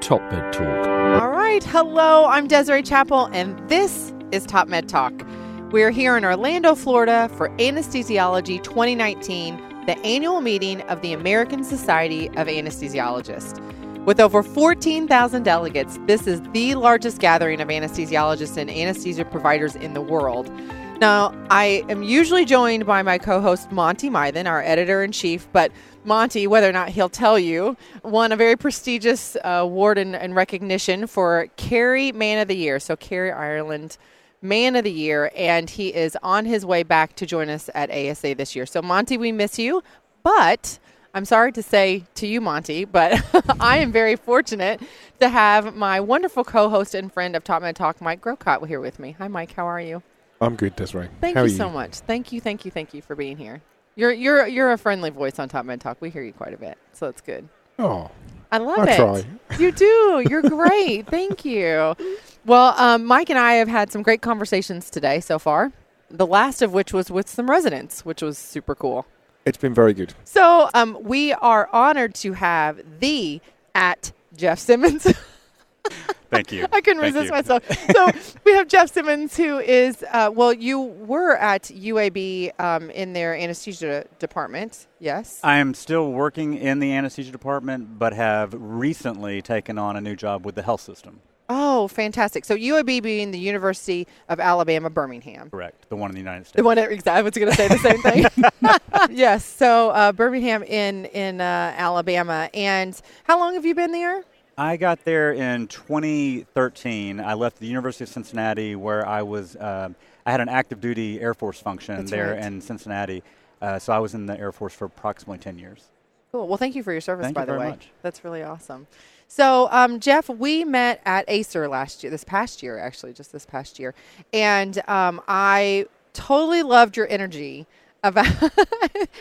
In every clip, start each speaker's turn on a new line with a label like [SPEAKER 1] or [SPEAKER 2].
[SPEAKER 1] TopMedTalk.
[SPEAKER 2] All right. Hello, I'm Desiree Chappell, and this is TopMedTalk. We're here in Orlando, Florida for Anesthesiology 2019, the annual meeting of the American Society of Anesthesiologists. With over 14,000 delegates, this is the largest gathering of anesthesiologists and anesthesia providers in the world. Now, I am usually joined by my co-host, Monty Mythen, our editor-in-chief, but Monty, whether or not he'll tell you, won a very prestigious award and recognition for Kerry Man of the Year. So Kerry Ireland Man of the Year, and he is on his way back to join us at ASA this year. So Monty, we miss you, but I'm sorry to say to you, Monty, but I am very fortunate to have my wonderful co-host and friend of TopMedTalk, Mike Grocott, here with me. Hi, Mike. How are you?
[SPEAKER 3] I'm good, Desiree.
[SPEAKER 2] Thank you so much. Thank you for being here. You're a friendly voice on TopMedTalk. We hear you quite a bit, so that's good.
[SPEAKER 3] Oh,
[SPEAKER 2] I love it.
[SPEAKER 3] I try.
[SPEAKER 2] You do. You're great. Thank you. Well, Mike and I have had some great conversations today so far, the last of which was with some residents, which was super cool.
[SPEAKER 3] It's been very good.
[SPEAKER 2] So we are honored to have Jeff Simmons.
[SPEAKER 4] Thank you.
[SPEAKER 2] I couldn't resist myself. So we have Jeff Simmons, who is, you were at UAB in their anesthesia department, yes?
[SPEAKER 4] I am still working in the anesthesia department, but have recently taken on a new job with the health system.
[SPEAKER 2] Oh, fantastic. So UAB being the University of Alabama, Birmingham.
[SPEAKER 4] Correct. The one in the United States.
[SPEAKER 2] The one, exactly. I was going to say the same thing. Yes. So Birmingham in Alabama. And how long have you been there?
[SPEAKER 4] I got there in 2013. I left the University of Cincinnati, where I was. I had an active duty Air Force function in Cincinnati. So I was in the Air Force for approximately 10 years.
[SPEAKER 2] Cool. Well, thank you for your service, by the way.
[SPEAKER 4] Thank you very much.
[SPEAKER 2] That's really awesome. So, Jeff, we met at ACER this past year, and I totally loved your energy about.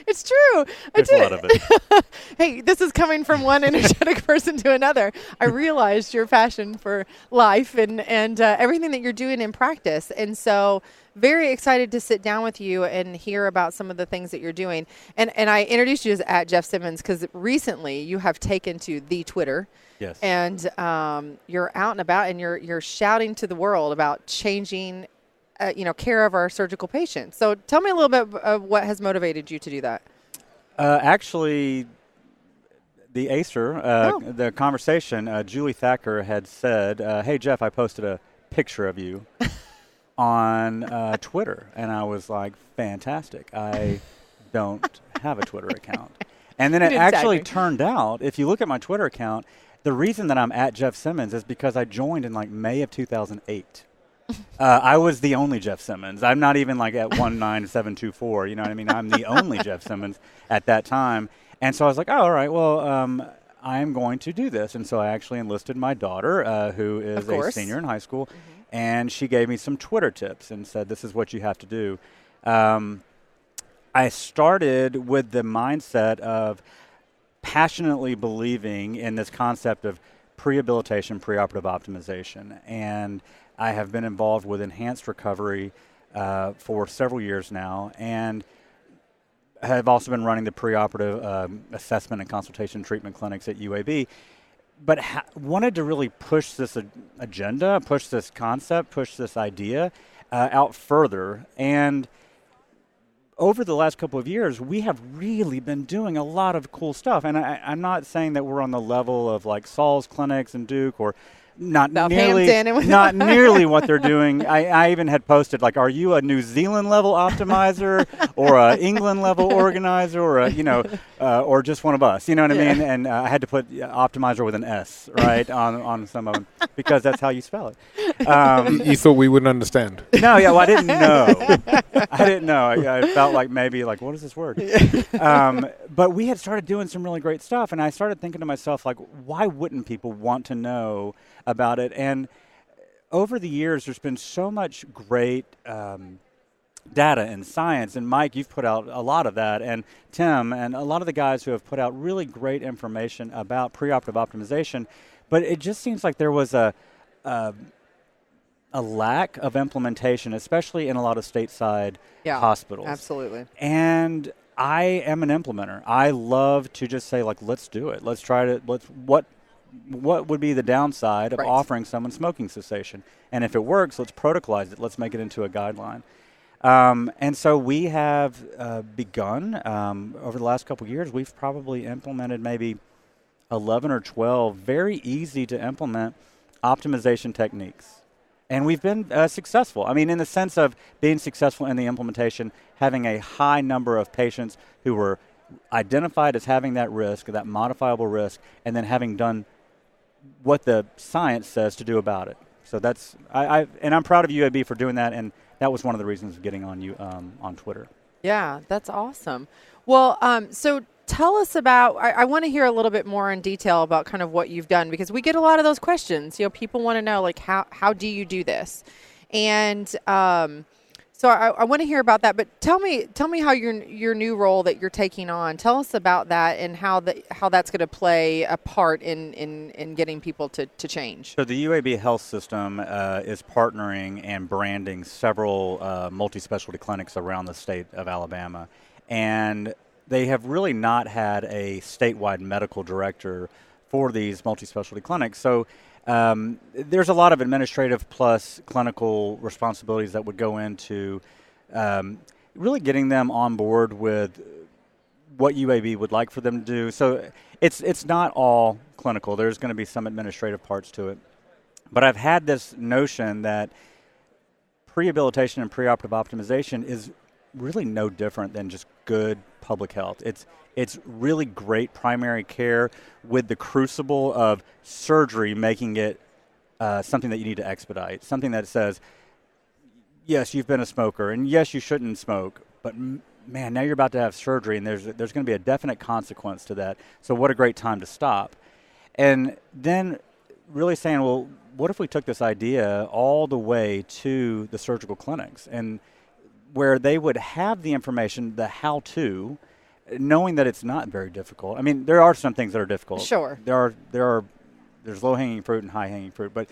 [SPEAKER 2] It's true.
[SPEAKER 4] There's a lot of it.
[SPEAKER 2] Hey, this is coming from one energetic person to another. I realized your passion for life and everything that you're doing in practice, and so very excited to sit down with you and hear about some of the things that you're doing. And I introduced you as at Jeff Simmons because recently you have taken to the Twitter.
[SPEAKER 4] Yes.
[SPEAKER 2] And you're out and about, and you're shouting to the world about changing, care of our surgical patients. So tell me a little bit of what has motivated you to do that.
[SPEAKER 4] Actually, the ACER, the conversation, Julie Thacker had said, "Hey Jeff, I posted a picture of you on Twitter," and I was like, "Fantastic! I don't have a Twitter account." And then it actually turned out, if you look at my Twitter account, the reason that I'm at Jeff Simmons is because I joined in May of 2008. I was the only Jeff Simmons. I'm not even at 19724. You know what I mean? I'm the only Jeff Simmons at that time. And so I was like, oh, all right, well, I'm going to do this. And so I actually enlisted my daughter, who is a senior in high school, and she gave me some Twitter tips and said, this is what you have to do. I started with the mindset of passionately believing in this concept of prehabilitation, preoperative optimization. And I have been involved with enhanced recovery for several years now, and have also been running the preoperative assessment and consultation treatment clinics at UAB. But wanted to really push this agenda, push this concept, push this idea out further. And over the last couple of years, we have really been doing a lot of cool stuff. And I'm not saying that we're on the level of Saul's clinics and Duke, or not nearly what they're doing. I even had posted, are you a New Zealand level optimizer or a England level organizer, or or just one of us? You know what I mean? And I had to put optimizer with an S, right, on some of them, because that's how you spell it.
[SPEAKER 3] You thought we wouldn't understand?
[SPEAKER 4] No, well, I didn't know. I felt like maybe what is this word? But we had started doing some really great stuff, and I started thinking to myself, why wouldn't people want to know about it? And over the years, there's been so much great data and science, and Mike, you've put out a lot of that, and Tim, and a lot of the guys who have put out really great information about preoperative optimization. But it just seems like there was a lack of implementation, especially in a lot of stateside hospitals.
[SPEAKER 2] Absolutely.
[SPEAKER 4] And I am an implementer. I love to just say, let's do it. Let's try to, what would be the downside of
[SPEAKER 2] Right.
[SPEAKER 4] offering someone smoking cessation? And if it works, let's protocolize it. Let's make it into a guideline. And so we have begun, over the last couple of years, we've probably implemented maybe 11 or 12 very easy to implement optimization techniques. And we've been successful. I mean, in the sense of being successful in the implementation, having a high number of patients who were identified as having that risk, that modifiable risk, and then having done what the science says to do about it. So that's, and I'm proud of UAB for doing that, and that was one of the reasons of getting on you on Twitter.
[SPEAKER 2] Yeah, that's awesome. Well, so tell us about, I want to hear a little bit more in detail about kind of what you've done, because we get a lot of those questions. You know, people want to know, like, how do you do this? And so I want to hear about that. But tell me how your new role that you're taking on. Tell us about that and how that's going to play a part in getting people to change.
[SPEAKER 4] So the UAB health system is partnering and branding several multi-specialty clinics around the state of Alabama, and they have really not had a statewide medical director for these multi-specialty clinics. So there's a lot of administrative plus clinical responsibilities that would go into really getting them on board with what UAB would like for them to do. So it's not all clinical. There's going to be some administrative parts to it. But I've had this notion that prehabilitation and preoperative optimization is really no different than just good public health. It's really great primary care with the crucible of surgery, making it something that you need to expedite, something that says, yes, you've been a smoker, and yes, you shouldn't smoke, but man, now you're about to have surgery, and there's going to be a definite consequence to that. So what a great time to stop. And then really saying, well, what if we took this idea all the way to the surgical clinics, and where they would have the information, the how-to, knowing that it's not very difficult. I mean, there are some things that are difficult.
[SPEAKER 2] Sure.
[SPEAKER 4] There's low-hanging fruit and high-hanging fruit, but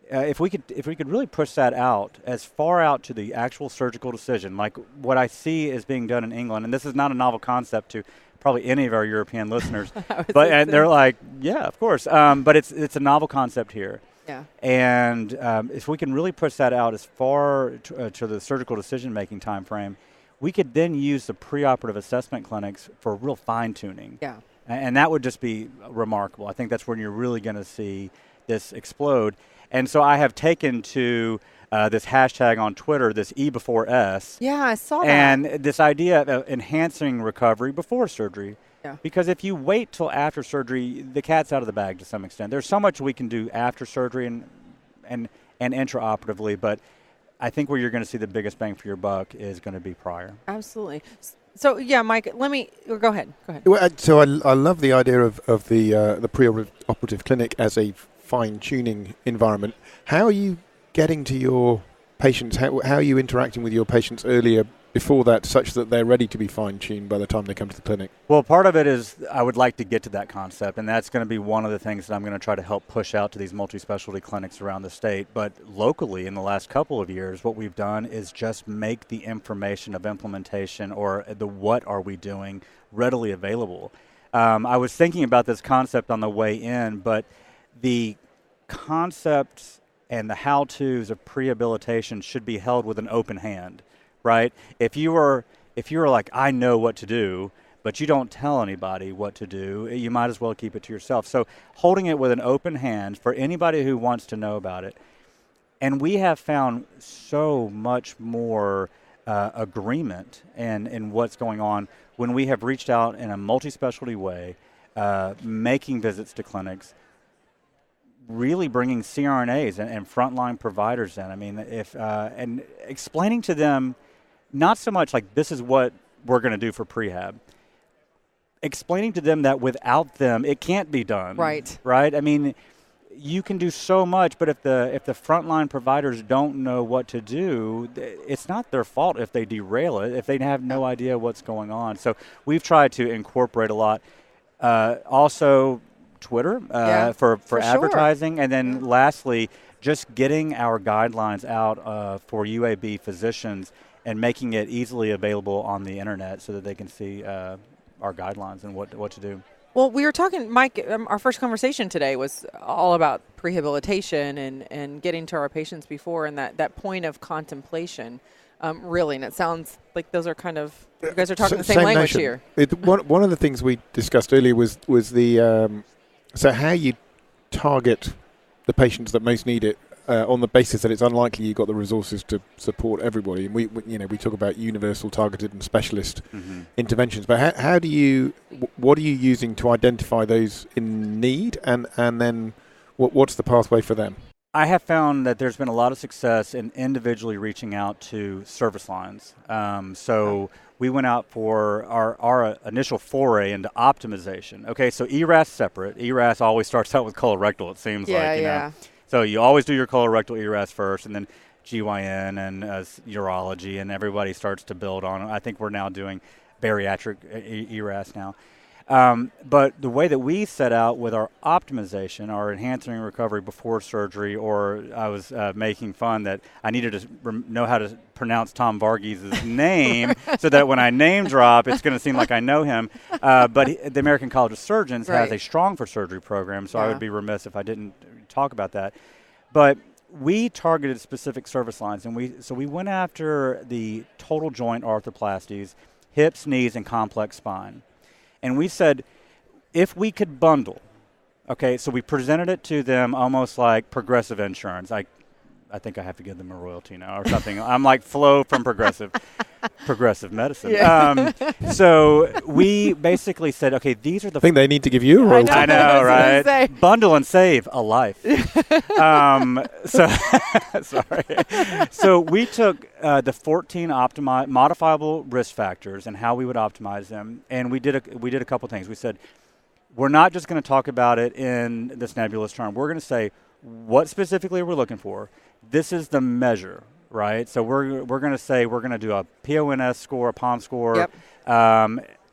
[SPEAKER 4] if we could really push that out as far out to the actual surgical decision, like what I see is being done in England, and this is not a novel concept to probably any of our European listeners, and they're like, yeah, of course, but it's a novel concept here.
[SPEAKER 2] Yeah.
[SPEAKER 4] And if we can really push that out as far to the surgical decision-making time frame, we could then use the preoperative assessment clinics for real fine-tuning.
[SPEAKER 2] Yeah.
[SPEAKER 4] And that would just be remarkable. I think that's when you're really going to see this explode. And so I have taken to this hashtag on Twitter, this E before S.
[SPEAKER 2] Yeah, I saw that.
[SPEAKER 4] And this idea of enhancing recovery before surgery.
[SPEAKER 2] Yeah.
[SPEAKER 4] Because if you wait till after surgery, the cat's out of the bag to some extent. There's so much we can do after surgery and intraoperatively, but I think where you're going to see the biggest bang for your buck is going to be prior.
[SPEAKER 2] Absolutely. So, yeah, Mike, go ahead.
[SPEAKER 3] Well, so I love the idea of the pre-operative clinic as a fine-tuning environment. How are you getting to your patients? How are you interacting with your patients earlier before that, such that they're ready to be fine-tuned by the time they come to the clinic?
[SPEAKER 4] Well, part of it is I would like to get to that concept, and that's going to be one of the things that I'm going to try to help push out to these multi-specialty clinics around the state. But locally, in the last couple of years, what we've done is just make the information of implementation or the what are we doing readily available. I was thinking about this concept on the way in, but the concepts and the how-tos of prehabilitation should be held with an open hand. Right? If you were like, I know what to do, but you don't tell anybody what to do, you might as well keep it to yourself. So holding it with an open hand for anybody who wants to know about it. And we have found so much more agreement in what's going on when we have reached out in a multi-specialty way, making visits to clinics, really bringing CRNAs and frontline providers in. I mean, and explaining to them, not so much like this is what we're going to do for prehab, explaining to them that without them it can't be done.
[SPEAKER 2] Right.
[SPEAKER 4] I mean, you can do so much, but if the frontline providers don't know what to do, it's not their fault if they derail it, if they have no idea what's going on. So we've tried to incorporate a lot. Also, Twitter for advertising, sure. And then lastly, just getting our guidelines out for UAB physicians and making it easily available on the internet so that they can see our guidelines and what to do.
[SPEAKER 2] Well, we were talking, Mike, our first conversation today was all about prehabilitation and getting to our patients before, and that point of contemplation, really. And it sounds like those are kind of, you guys are talking the same language
[SPEAKER 3] notion.
[SPEAKER 2] here.
[SPEAKER 3] One of the things we discussed earlier was the, so how you target the patients that most need it, on the basis that it's unlikely you've got the resources to support everybody. And we talk about universal, targeted, and specialist interventions. But how do you? What are you using to identify those in need, and then what's the pathway for them?
[SPEAKER 4] I have found that there's been a lot of success in individually reaching out to service lines. So we went out for our initial foray into optimization. Okay, so ERAS separate. ERAS always starts out with colorectal, it seems like. You know? So you always do your colorectal ERAS first, and then GYN and urology, and everybody starts to build on it. I think we're now doing bariatric ERAS now. But the way that we set out with our optimization, our enhancing recovery before surgery, or I was making fun that I needed to know how to pronounce Tom Varghese' name so that when I name drop, it's going to seem like I know him. But the American College of Surgeons has a strong for surgery program, so I would be remiss if I didn't talk about that. But we targeted specific service lines, and we went after the total joint arthroplasties, hips, knees, and complex spine. And we said, if we could bundle, okay, so we presented it to them almost like Progressive Insurance. I think I have to give them a royalty now or something. I'm like Flo from Progressive Medicine.
[SPEAKER 2] Yeah.
[SPEAKER 4] So we basically said, okay, these are the...
[SPEAKER 3] I think they need to give you a royalty.
[SPEAKER 4] I know, right? Bundle and save a life. Sorry. So we took the 14 modifiable risk factors and how we would optimize them, and we did a couple things. We said, we're not just going to talk about it in this nebulous term. We're going to say what specifically we're looking for. This is the measure, right? So we're going to say we're going to do a PONS score, a POM score.
[SPEAKER 2] Yep.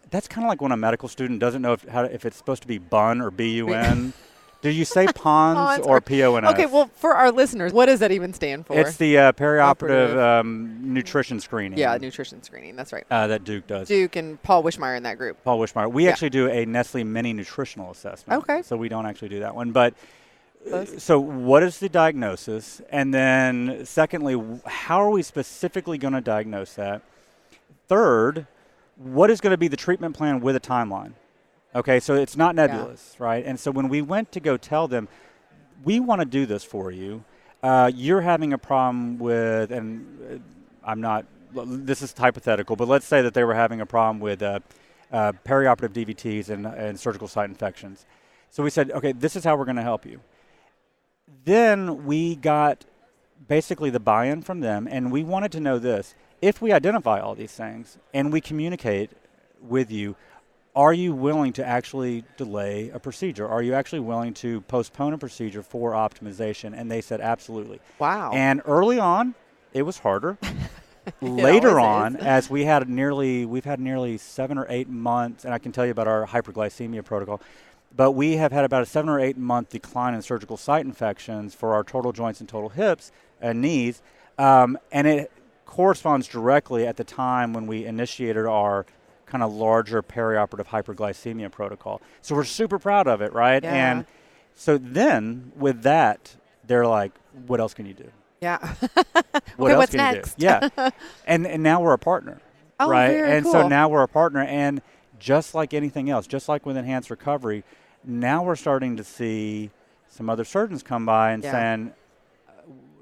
[SPEAKER 4] That's kind of like when a medical student doesn't know if it's supposed to be BUN or BUN. Do you say PONS or PONS?
[SPEAKER 2] Okay, well, for our listeners, what does that even stand for?
[SPEAKER 4] It's the perioperative nutrition screening.
[SPEAKER 2] Yeah, nutrition screening. That's right.
[SPEAKER 4] That Duke does.
[SPEAKER 2] Duke and Paul Wishmeyer in that group.
[SPEAKER 4] Paul Wishmeyer. We actually do a Nestle mini nutritional assessment.
[SPEAKER 2] Okay.
[SPEAKER 4] So we don't actually do that one. But so what is the diagnosis? And then secondly, how are we specifically going to diagnose that? Third, what is going to be the treatment plan with a timeline? Okay, so it's not nebulous, right? And so when we went to go tell them, we want to do this for you, you're having a problem with, and this is hypothetical, but let's say that they were having a problem with perioperative DVTs and surgical site infections. So we said, okay, this is how we're going to help you. Then we got basically the buy-in from them, and we wanted to know this. If we identify all these things and we communicate with you, are you willing to actually delay a procedure? Are you actually willing to postpone a procedure for optimization? And they said absolutely.
[SPEAKER 2] Wow.
[SPEAKER 4] And early on, it was harder. Later on, as we've had nearly 7 or 8 months, and I can tell you about our hyperglycemia protocol, but we have had about a 7 or 8 month decline in surgical site infections for our total joints and total hips and knees, and it corresponds directly at the time when we initiated our kind of larger perioperative hyperglycemia protocol. So we're super proud of it, right?
[SPEAKER 2] Yeah.
[SPEAKER 4] And so then with that, they're like, what else can you do?
[SPEAKER 2] Yeah.
[SPEAKER 4] What else
[SPEAKER 2] what's
[SPEAKER 4] can
[SPEAKER 2] next?
[SPEAKER 4] you do? Yeah. and now we're a partner, right?
[SPEAKER 2] Very
[SPEAKER 4] and
[SPEAKER 2] cool.
[SPEAKER 4] So now we're a partner, and just like anything else, just like with enhanced recovery, now we're starting to see some other surgeons come by and saying,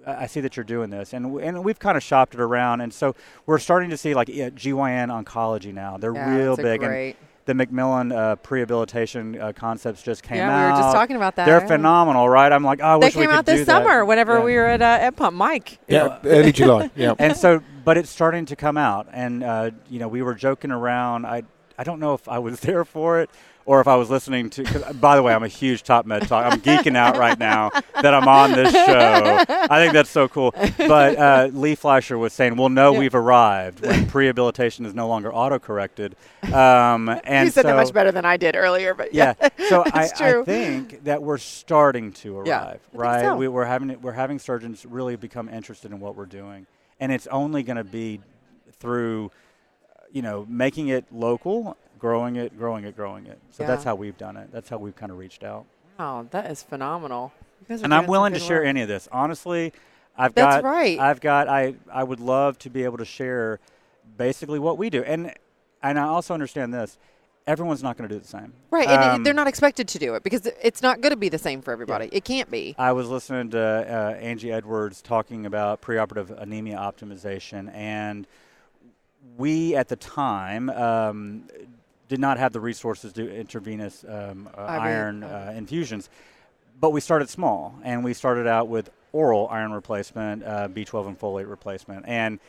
[SPEAKER 4] I see that you're doing this. And we've kind of shopped it around. And so we're starting to see like GYN oncology now. They're real big.
[SPEAKER 2] Great.
[SPEAKER 4] And the Macmillan prehabilitation concepts just came out.
[SPEAKER 2] Yeah, we were just talking about that.
[SPEAKER 4] They're phenomenal, right? I'm like, I wish we could do that.
[SPEAKER 2] They came out this summer whenever we were at EdPump. Mike.
[SPEAKER 3] Yeah, early July. Yeah.
[SPEAKER 4] And so, but it's starting to come out. And, we were joking around. I don't know if I was there for it or if I was listening to, 'cause, by the way, I'm a huge TopMedTalk. I'm geeking out right now that I'm on this show. I think that's so cool. But Lee Fleischer was saying, well, no, we've arrived when prehabilitation is no longer auto-corrected. And
[SPEAKER 2] you said that much better than I did earlier, but
[SPEAKER 4] yeah. So I
[SPEAKER 2] true.
[SPEAKER 4] think that we're starting to arrive, right?
[SPEAKER 2] So.
[SPEAKER 4] We're having surgeons really become interested in what we're doing. And it's only going to be through making it local, growing it. So
[SPEAKER 2] Yeah.
[SPEAKER 4] that's how we've done it. That's how we've kind of reached out.
[SPEAKER 2] Wow, that is phenomenal. You guys are
[SPEAKER 4] And
[SPEAKER 2] doing
[SPEAKER 4] I'm
[SPEAKER 2] some
[SPEAKER 4] willing to
[SPEAKER 2] good
[SPEAKER 4] share
[SPEAKER 2] work.
[SPEAKER 4] any of this. Honestly,
[SPEAKER 2] That's right.
[SPEAKER 4] I would love to be able to share basically what we do. And I also understand this. Everyone's not going to do the same.
[SPEAKER 2] Right, and they're not expected to do it because it's not going to be the same for everybody.
[SPEAKER 4] Yeah.
[SPEAKER 2] It can't be.
[SPEAKER 4] I was listening to Angie Edwards talking about preoperative anemia optimization, and we at the time did not have the resources to do intravenous iron infusions, but we started small, and we started out with oral iron replacement, B12 and folate replacement, and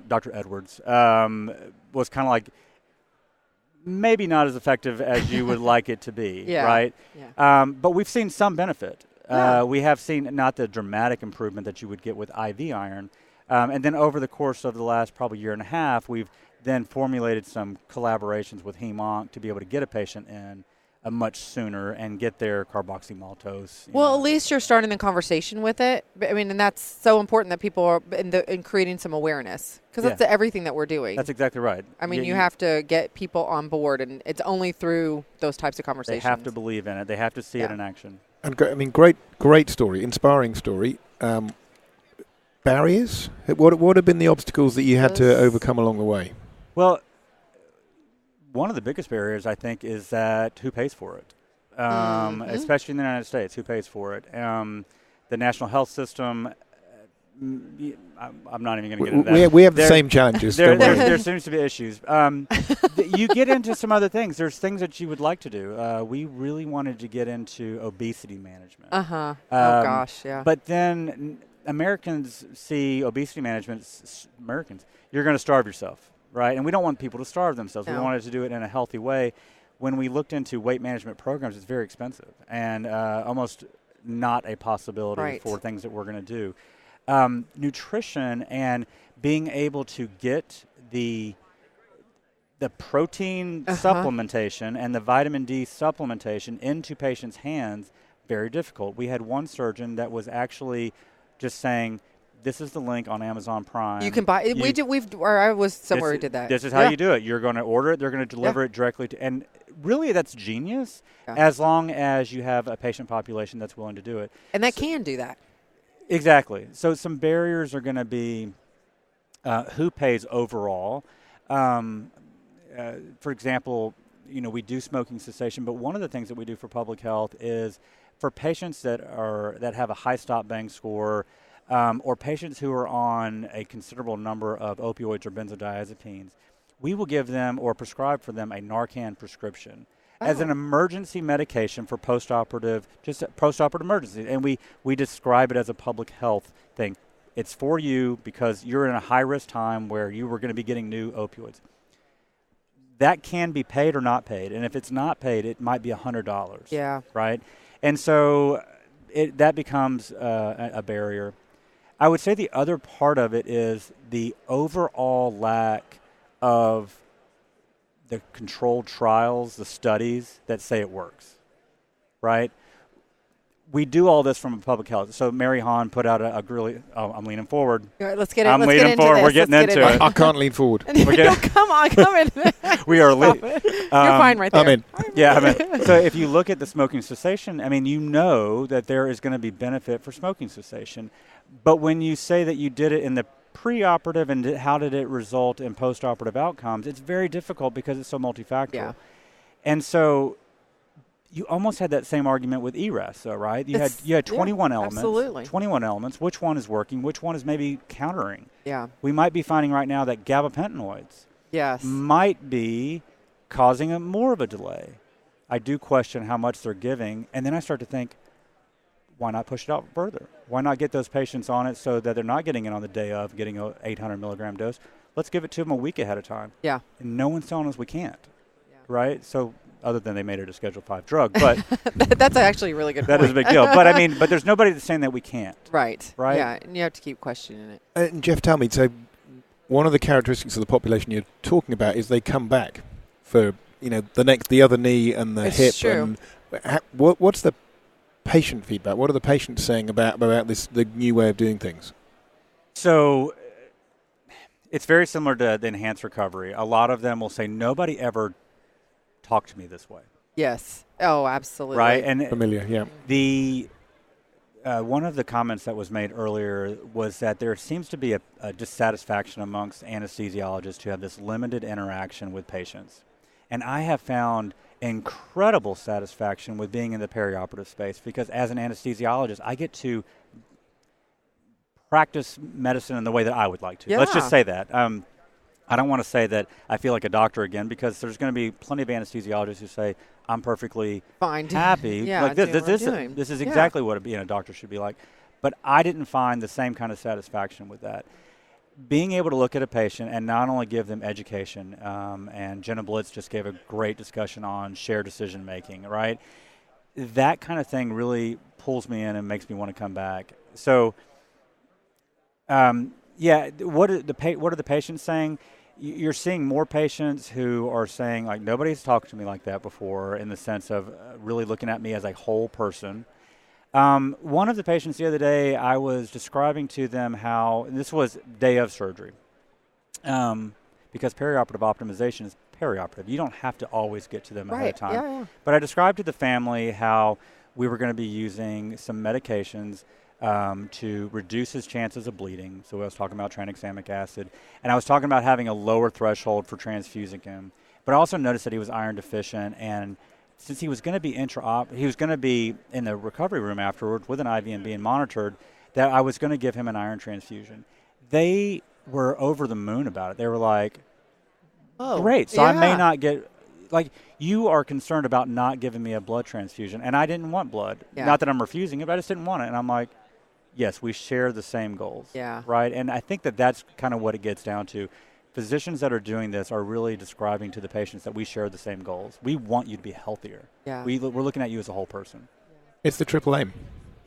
[SPEAKER 4] Dr. Edwards was kind of like, maybe not as effective as you would like it to be,
[SPEAKER 2] Yeah.
[SPEAKER 4] right?
[SPEAKER 2] Yeah.
[SPEAKER 4] But we've seen some benefit.
[SPEAKER 2] Yeah.
[SPEAKER 4] We have seen not the dramatic improvement that you would get with IV iron. And then over the course of the last probably year and a half, we've then formulated some collaborations with Hem-Onc to be able to get a patient in much sooner and get their carboxymaltose.
[SPEAKER 2] Well, at least you're starting the conversation with it. I mean, and that's so important that people are in creating some awareness because that's everything that we're doing.
[SPEAKER 4] That's exactly right.
[SPEAKER 2] I mean, you have to get people on board, and it's only through those types of conversations.
[SPEAKER 4] They have to believe in it. They have to see it in action.
[SPEAKER 3] And great story, inspiring story. Barriers? What have been the obstacles that you had to overcome along the way?
[SPEAKER 4] Well, one of the biggest barriers, I think, is that who pays for it, especially in the United States, who pays for it. The national health system, I'm not even going to get into that.
[SPEAKER 3] We have the same challenges.
[SPEAKER 4] There seems to be issues. You get into some other things. There's things that you would like to do. We really wanted to get into obesity management.
[SPEAKER 2] Oh, gosh, yeah.
[SPEAKER 4] But then Americans see obesity management, you're going to starve yourself. Right, and we don't want people to starve themselves.
[SPEAKER 2] No.
[SPEAKER 4] We wanted to do it in a healthy way. When we looked into weight management programs, it's very expensive and almost not a possibility for things that we're going to do. Nutrition and being able to get the protein supplementation and the vitamin D supplementation into patients' hands, very difficult. We had one surgeon that was actually just saying, this is the link on Amazon Prime.
[SPEAKER 2] You can buy it. I was somewhere who did that.
[SPEAKER 4] This is how you do it. You're going to order it. They're going to deliver it directly to. And really, that's genius, as long as you have a patient population that's willing to do it.
[SPEAKER 2] And that can do that.
[SPEAKER 4] Exactly. So some barriers are going to be who pays overall. For example, we do smoking cessation, but one of the things that we do for public health is for patients that have a high stop-bang score. Or patients who are on a considerable number of opioids or benzodiazepines, we will give them or prescribe for them a Narcan prescription as an emergency medication for post-operative emergency. And we describe it as a public health thing. It's for you because you're in a high-risk time where you were going to be getting new opioids. That can be paid or not paid. And if it's not paid, it might be $100.
[SPEAKER 2] Yeah.
[SPEAKER 4] Right? And so that becomes a barrier. I would say the other part of it is the overall lack of the controlled trials, the studies that say it works, right? We do all this from public health. So Mary Hahn put out a really, I'm leaning forward.
[SPEAKER 2] All right, let's get it.
[SPEAKER 4] I'm leaning forward. We're getting into it.
[SPEAKER 3] I can't lean forward.
[SPEAKER 2] No, come in.
[SPEAKER 4] We are
[SPEAKER 2] You're fine right there.
[SPEAKER 3] I'm in.
[SPEAKER 4] Yeah, I'm in. So if you look at the smoking cessation, you know that there is going to be benefit for smoking cessation. But when you say that you did it in the preoperative and how did it result in postoperative outcomes, it's very difficult because it's so multifactorial.
[SPEAKER 2] Yeah.
[SPEAKER 4] And so you almost had that same argument with ERAS, though, right? You had 21 elements.
[SPEAKER 2] Absolutely.
[SPEAKER 4] 21 elements. Which one is working? Which one is maybe countering?
[SPEAKER 2] Yeah.
[SPEAKER 4] We might be finding right now that gabapentinoids might be causing more of a delay. I do question how much they're giving, and then I start to think, why not push it out further? Why not get those patients on it so that they're not getting it on the day of getting an 800 milligram dose? Let's give it to them a week ahead of time.
[SPEAKER 2] Yeah.
[SPEAKER 4] And no one's telling us we can't, right? So other than they made it a Schedule 5 drug, but
[SPEAKER 2] that's actually a really good point.
[SPEAKER 4] That is a big deal. But there's nobody that's saying that we can't.
[SPEAKER 2] Right.
[SPEAKER 4] Right.
[SPEAKER 2] Yeah, and you have to keep questioning it.
[SPEAKER 3] And Jeff, tell me, so one of the characteristics of the population you're talking about is they come back for the other knee and the hip.
[SPEAKER 2] True.
[SPEAKER 3] And what's the patient feedback? What are the patients saying about the new way of doing things?
[SPEAKER 4] So It's very similar to the enhanced recovery. A lot of them will say, nobody ever talked to me this way.
[SPEAKER 2] Yes. Oh, absolutely.
[SPEAKER 4] Right? And
[SPEAKER 3] familiar, yeah.
[SPEAKER 4] The one of the comments that was made earlier was that there seems to be a dissatisfaction amongst anesthesiologists who have this limited interaction with patients. And I have found incredible satisfaction with being in the perioperative space, because as an anesthesiologist, I get to practice medicine in the way that I would like to.
[SPEAKER 2] Yeah.
[SPEAKER 4] Let's just say that. I don't want to say that I feel like a doctor again, because there's going to be plenty of anesthesiologists who say, I'm perfectly
[SPEAKER 2] fine,
[SPEAKER 4] happy.
[SPEAKER 2] Yeah,
[SPEAKER 4] like this is exactly what a doctor should be like. But I didn't find the same kind of satisfaction with that. Being able to look at a patient and not only give them education, and Jenna Blitz just gave a great discussion on shared decision making, right? That kind of thing really pulls me in and makes me want to come back. So, what are the patients saying? You're seeing more patients who are saying, like, nobody's talked to me like that before, in the sense of really looking at me as a whole person. One of the patients the other day, I was describing to them how, and this was day of surgery, because perioperative optimization is perioperative. You don't have to always get to them ahead of time.
[SPEAKER 2] Yeah.
[SPEAKER 4] But I described to the family how we were going to be using some medications to reduce his chances of bleeding. So I was talking about tranexamic acid, and I was talking about having a lower threshold for transfusing him. But I also noticed that he was iron deficient, and since he was going to be he was going to be in the recovery room afterwards with an IV and being monitored, that I was going to give him an iron transfusion. They were over the moon about it. They were like, "Oh, great! So I may not get." Like, you are concerned about not giving me a blood transfusion, and I didn't want blood.
[SPEAKER 2] Yeah.
[SPEAKER 4] Not that I'm refusing it, but I just didn't want it. And I'm like, yes, we share the same goals.
[SPEAKER 2] Yeah.
[SPEAKER 4] Right? And I think that that's kind of what it gets down to. Physicians that are doing this are really describing to the patients that we share the same goals. We want you to be healthier.
[SPEAKER 2] Yeah.
[SPEAKER 4] We're looking at you as a whole person.
[SPEAKER 3] It's the triple aim.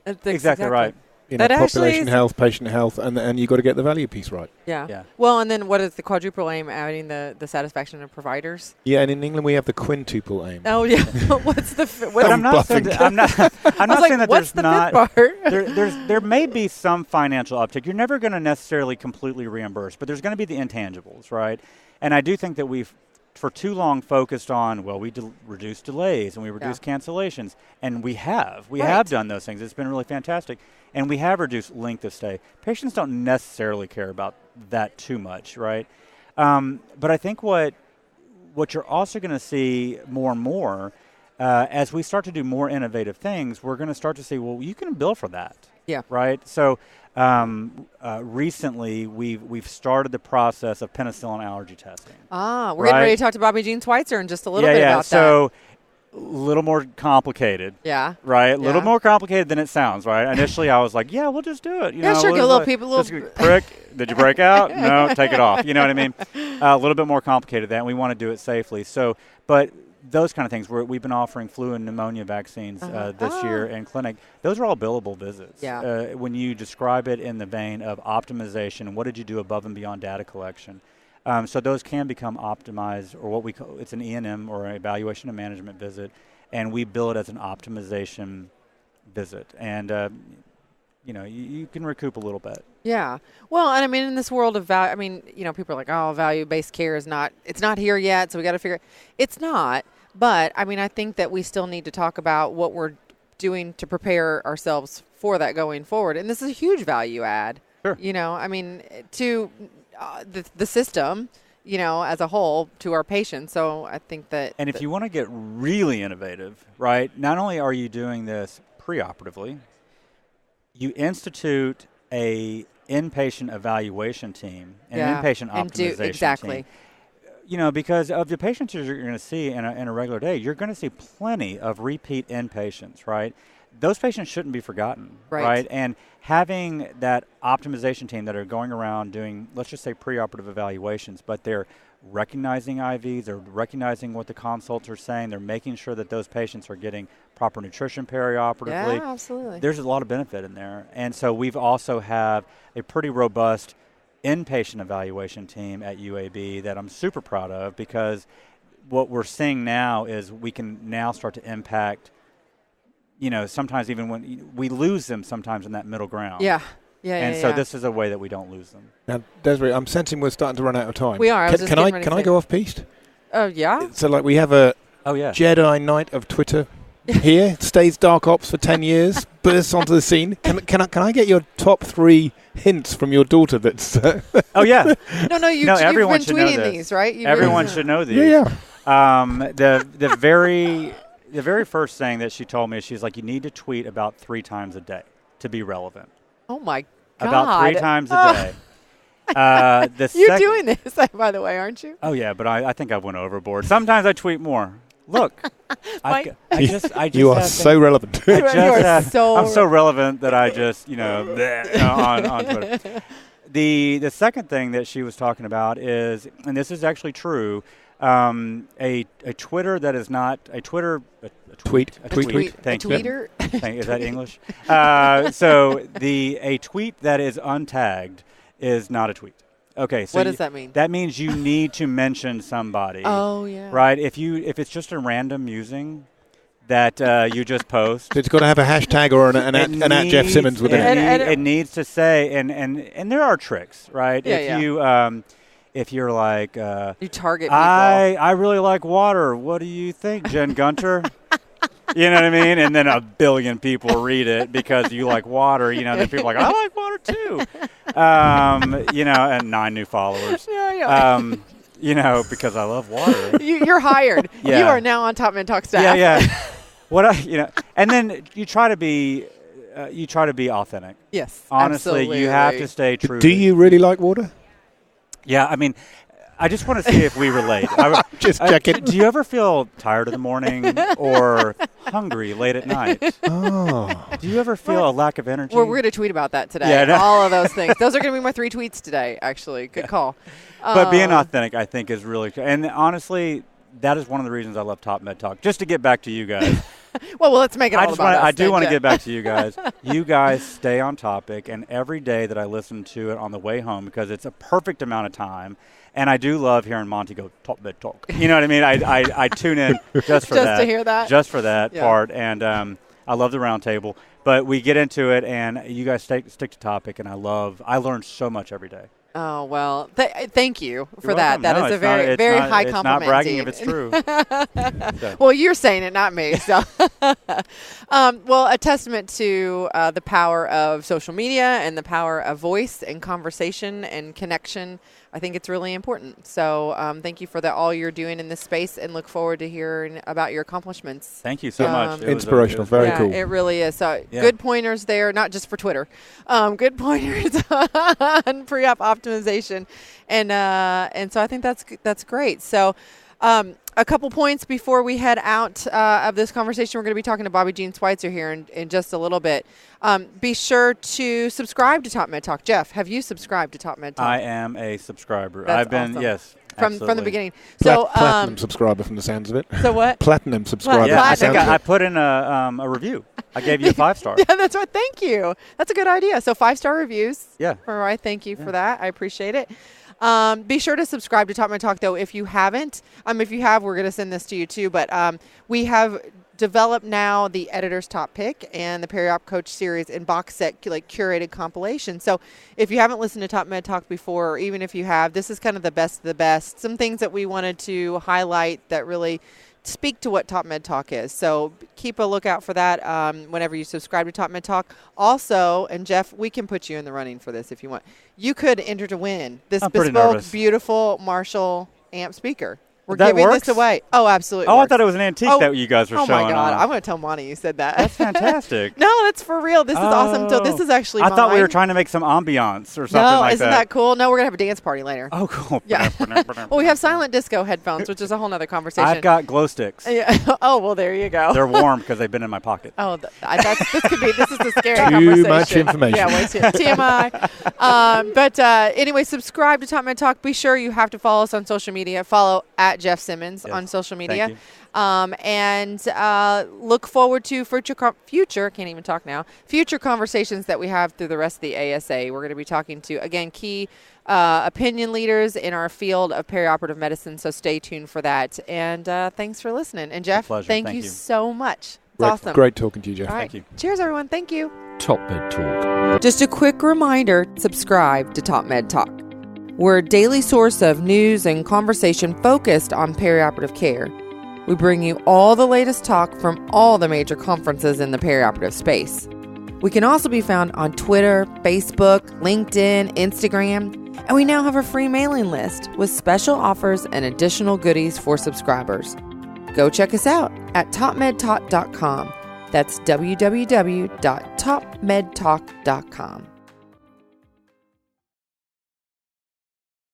[SPEAKER 4] Exactly right.
[SPEAKER 3] Population health, patient health, and you've got to get the value piece right.
[SPEAKER 2] Yeah. Well, and then what is the quadruple aim? Adding the satisfaction of providers.
[SPEAKER 3] Yeah, and in England we have the quintuple aim.
[SPEAKER 2] Oh yeah. What's the?
[SPEAKER 4] But I'm not saying that. I'm not saying that
[SPEAKER 2] what's
[SPEAKER 4] there's not.
[SPEAKER 2] Part?
[SPEAKER 4] There may be some financial uptick. You're never going to necessarily completely reimburse, but there's going to be the intangibles, right? And I do think that we've, for too long, focused on, well, we reduce delays and we reduce cancellations, and we have done those things. It's been really fantastic. And we have reduced length of stay. Patients don't necessarily care about that too much, right? But I think what you're also going to see more and more, as we start to do more innovative things, we're going to start to see, well, you can bill for that.
[SPEAKER 2] Yeah.
[SPEAKER 4] Right? So recently we've started the process of penicillin allergy testing.
[SPEAKER 2] We're getting ready to talk to Bobby Jean Schweitzer in just a little bit about that.
[SPEAKER 4] So a little more complicated.
[SPEAKER 2] Yeah.
[SPEAKER 4] Right? A little more complicated than it sounds, right? Initially, I was like, yeah, we'll just do it. You know,
[SPEAKER 2] sure,
[SPEAKER 4] we'll
[SPEAKER 2] give a little people
[SPEAKER 4] prick. Did you break out? No, take it off. You know what I mean? A little bit more complicated than that, and we want to do it safely. So, but those kind of things, we've been offering flu and pneumonia vaccines this year in clinic. Those are all billable visits.
[SPEAKER 2] Yeah.
[SPEAKER 4] When you describe it in the vein of optimization, what did you do above and beyond data collection? So those can become optimized, or what we call, it's an E&M, or an evaluation and management visit, and we bill it as an optimization visit. And, you can recoup a little bit.
[SPEAKER 2] Yeah. Well, and I mean, in this world of people are like, oh, value-based care it's not here yet, so we got to figure it. It's not, but I mean, I think that we still need to talk about what we're doing to prepare ourselves for that going forward. And this is a huge value add.
[SPEAKER 4] Sure.
[SPEAKER 2] I mean, to the system, as a whole, to our patients. So I think that.
[SPEAKER 4] And if you want to get really innovative, right, not only are you doing this preoperatively, you institute a inpatient evaluation team, an inpatient optimization team. Because of the patients you're going to see in a regular day, you're going to see plenty of repeat inpatients, right? Those patients shouldn't be forgotten, right? And having that optimization team that are going around doing, let's just say, preoperative evaluations, but they're recognizing IVs, they're recognizing what the consults are saying, they're making sure that those patients are getting proper nutrition perioperatively.
[SPEAKER 2] Yeah, absolutely.
[SPEAKER 4] There's a lot of benefit in there. And so we've also have a pretty robust inpatient evaluation team at UAB that I'm super proud of, because what we're seeing now is we can now start to impact, sometimes even when we lose them sometimes in that middle ground.
[SPEAKER 2] Yeah.
[SPEAKER 4] And so this is a way that we don't lose them.
[SPEAKER 3] Now, Desiree, I'm sensing we're starting to run out of time.
[SPEAKER 2] We are.
[SPEAKER 3] Can I go off piste?
[SPEAKER 2] Oh, yeah?
[SPEAKER 3] So, like, we have a
[SPEAKER 4] yeah.
[SPEAKER 3] Jedi Knight of Twitter here, stays Dark Ops for 10 years, bursts onto the scene. Can I get your top 3 hints from your daughter that's...
[SPEAKER 4] Oh, yeah.
[SPEAKER 2] No, you've been tweeting these, right?
[SPEAKER 4] Everyone should know these.
[SPEAKER 3] Yeah.
[SPEAKER 4] The very first thing that she told me is she's like, you need to tweet about 3 times a day to be relevant.
[SPEAKER 2] Oh, my God.
[SPEAKER 4] About 3 times a day.
[SPEAKER 2] You're doing this, by the way, aren't you?
[SPEAKER 4] Oh, yeah, but I think I went overboard. Sometimes I tweet more. Look,
[SPEAKER 3] you are so relevant.
[SPEAKER 4] I'm so relevant that I just, on Twitter. The second thing that she was talking about is, and this is actually true, a Twitter that is not a Twitter. A tweet. Thank you.
[SPEAKER 2] Tweeter.
[SPEAKER 4] Is that English? So a tweet that is untagged is not a tweet. Okay, so
[SPEAKER 2] what does that mean?
[SPEAKER 4] That means you need to mention somebody.
[SPEAKER 2] Oh, yeah.
[SPEAKER 4] Right? If it's just a random musing that you just post.
[SPEAKER 3] It's got to have a hashtag or an at Jeff Simmons within it.
[SPEAKER 4] It needs to say, and there are tricks, right? If you're like...
[SPEAKER 2] you target people.
[SPEAKER 4] I really like water. What do you think, Jen Gunter? You know what I mean? And then a billion people read it because you like water. Then people are like, I like water too. And 9 new followers. Because I love water.
[SPEAKER 2] You're hired.
[SPEAKER 4] Yeah.
[SPEAKER 2] You are now on TopMedTalk staff.
[SPEAKER 4] Yeah. And then you try to be authentic.
[SPEAKER 2] Yes.
[SPEAKER 4] Honestly,
[SPEAKER 2] absolutely.
[SPEAKER 4] You have to stay true.
[SPEAKER 3] Do you really like water?
[SPEAKER 4] Yeah, I mean, I just want to see if we relate.
[SPEAKER 3] Just checking.
[SPEAKER 4] Do you ever feel tired in the morning or hungry late at night?
[SPEAKER 3] Oh.
[SPEAKER 4] Do you ever feel a lack of energy?
[SPEAKER 2] We're going to tweet about that today.
[SPEAKER 4] Yeah, no.
[SPEAKER 2] All of those things. Those are going to be my 3 tweets today, actually. Good call.
[SPEAKER 4] But being authentic, I think, is really – and honestly, that is one of the reasons I love TopMedTalk. Just to get back to you guys.
[SPEAKER 2] Well, let's make it all about us.
[SPEAKER 4] I do want to get back to you guys. You guys stay on topic, and every day that I listen to it on the way home, because it's a perfect amount of time, and I do love hearing Monty go, TopMedTalk. You know what I mean? I tune in just for that.
[SPEAKER 2] Just to hear that?
[SPEAKER 4] Just for that part, and I love the round table. But we get into it, and you guys stick to topic, and I learn so much every day.
[SPEAKER 2] Oh, well, thank you for
[SPEAKER 4] You're
[SPEAKER 2] that.
[SPEAKER 4] welcome.
[SPEAKER 2] That is a very, very high compliment.
[SPEAKER 4] It's not bragging if it's true.
[SPEAKER 2] So. Well, you're saying it, not me. So, well, a testament to the power of social media and the power of voice and conversation and connection. I think it's really important. So thank you for all you're doing in this space, and look forward to hering about your accomplishments.
[SPEAKER 4] Thank you so much.
[SPEAKER 3] Inspirational. Very cool.
[SPEAKER 2] It really is. So good pointers there, not just for Twitter. Good pointers on pre-op optimization. And so I think that's great. So a couple points before we head out of this conversation. We're going to be talking to Bobby Jean Schweitzer here in just a little bit. Be sure to subscribe to TopMedTalk. Jeff, have you subscribed to TopMedTalk?
[SPEAKER 4] I am a subscriber.
[SPEAKER 2] That's
[SPEAKER 4] I've been,
[SPEAKER 2] awesome.
[SPEAKER 4] Yes.
[SPEAKER 2] From the beginning. So
[SPEAKER 3] platinum subscriber from the sounds of it.
[SPEAKER 2] So what?
[SPEAKER 3] Platinum subscriber.
[SPEAKER 4] Yeah, I put in a review. I gave you a 5-star.
[SPEAKER 2] Yeah, that's right. Thank you. That's a good idea. So 5-star reviews.
[SPEAKER 4] Yeah.
[SPEAKER 2] All right. Thank you for that. I appreciate it. Be sure to subscribe to TopMedTalk, though, if you haven't. If you have, we're going to send this to you, too. But we have developed now the Editor's Top Pick and the Peri-Op Coach series in box set, curated compilation. So if you haven't listened to TopMedTalk before, or even if you have, this is kind of the best of the best. Some things that we wanted to highlight that really speak to what TopMedTalk is. So keep a lookout for that whenever you subscribe to TopMedTalk. Also, and Jeff, we can put you in the running for this if you want. You could enter to win this bespoke, beautiful Marshall amp speaker. We're giving this away. Oh, absolutely.
[SPEAKER 4] Oh, I thought it was an antique that you guys were showing.
[SPEAKER 2] Oh, my God.
[SPEAKER 4] On.
[SPEAKER 2] I'm going to tell Monty you said that.
[SPEAKER 4] That's fantastic.
[SPEAKER 2] No, that's for real. This is awesome. So this is actually
[SPEAKER 4] I thought we were trying to make some ambiance or something like that.
[SPEAKER 2] No, isn't that cool? No, we're going to have a dance party later.
[SPEAKER 4] Oh, cool.
[SPEAKER 2] Yeah. Well, we have silent disco headphones, which is a whole other conversation.
[SPEAKER 4] I've got glow sticks.
[SPEAKER 2] Yeah. Oh, well, there you go.
[SPEAKER 4] They're warm because they've been in my pocket.
[SPEAKER 2] Oh, this is a scary conversation.
[SPEAKER 3] Too much information.
[SPEAKER 2] Yeah, way too TMI. But anyway, subscribe to TopMedTalk. Be sure you have to follow us on social media. Follow at Jeff Simmons on social media. And look forward to future conversations that we have through the rest of the ASA. We're going to be talking to, again, key opinion leaders in our field of perioperative medicine, so stay tuned for that. And thanks for listening. And Jeff, thank you so much. It's awesome.
[SPEAKER 3] Great talking to you, Jeff.
[SPEAKER 2] All right.
[SPEAKER 4] Thank you.
[SPEAKER 2] Cheers, everyone. Thank you.
[SPEAKER 1] TopMedTalk.
[SPEAKER 2] Just a quick reminder, subscribe to TopMedTalk. We're a daily source of news and conversation focused on perioperative care. We bring you all the latest talk from all the major conferences in the perioperative space. We can also be found on Twitter, Facebook, LinkedIn, Instagram, and we now have a free mailing list with special offers and additional goodies for subscribers. Go check us out at TopMedTalk.com. That's www.topmedtalk.com.